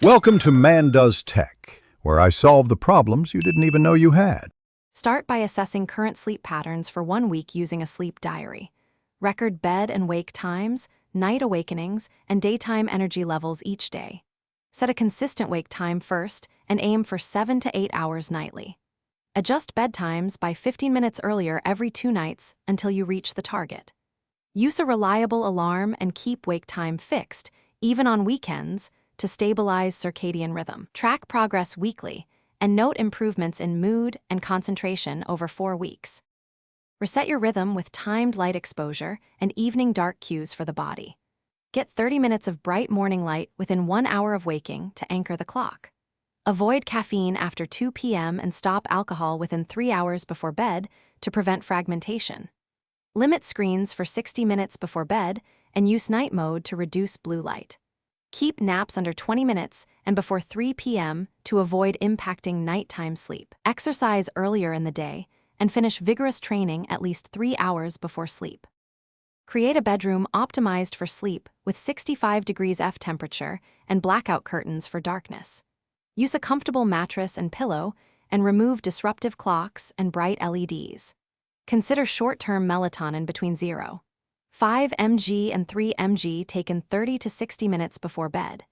Welcome to Man Does Tech, where I solve the problems you didn't even know you had. Start by assessing current sleep patterns for 1 week using a sleep diary. Record bed and wake times, night awakenings, and daytime energy levels each day. Set a consistent wake time first and aim for 7 to 8 hours nightly. Adjust bedtimes by 15 minutes earlier every 2 nights until you reach the target. Use a reliable alarm and keep wake time fixed, even on weekends, to stabilize circadian rhythm. Track progress weekly and note improvements in mood and concentration over 4 weeks. Reset your rhythm with timed light exposure and evening dark cues for the body. Get 30 minutes of bright morning light within 1 hour of waking to anchor the clock. Avoid caffeine after 2 p.m. and stop alcohol within 3 hours before bed to prevent fragmentation. Limit screens for 60 minutes before bed and use night mode to reduce blue light. Keep naps under 20 minutes and before 3 p.m. to avoid impacting nighttime sleep. Exercise earlier in the day and finish vigorous training at least 3 hours before sleep. Create a bedroom optimized for sleep with 65 degrees F temperature and blackout curtains for darkness. Use a comfortable mattress and pillow and remove disruptive clocks and bright LEDs. Consider short-term melatonin between 0.5 mg and 3 mg taken 30 to 60 minutes before bed.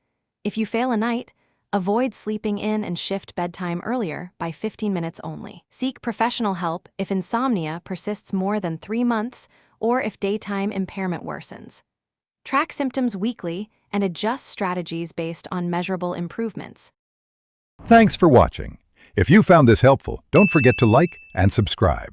If you fail a night, avoid sleeping in and shift bedtime earlier by 15 minutes only. Seek professional help if insomnia persists more than 3 months or if daytime impairment worsens. Track symptoms weekly and adjust strategies based on measurable improvements. Thanks for watching. If you found this helpful, don't forget to like and subscribe.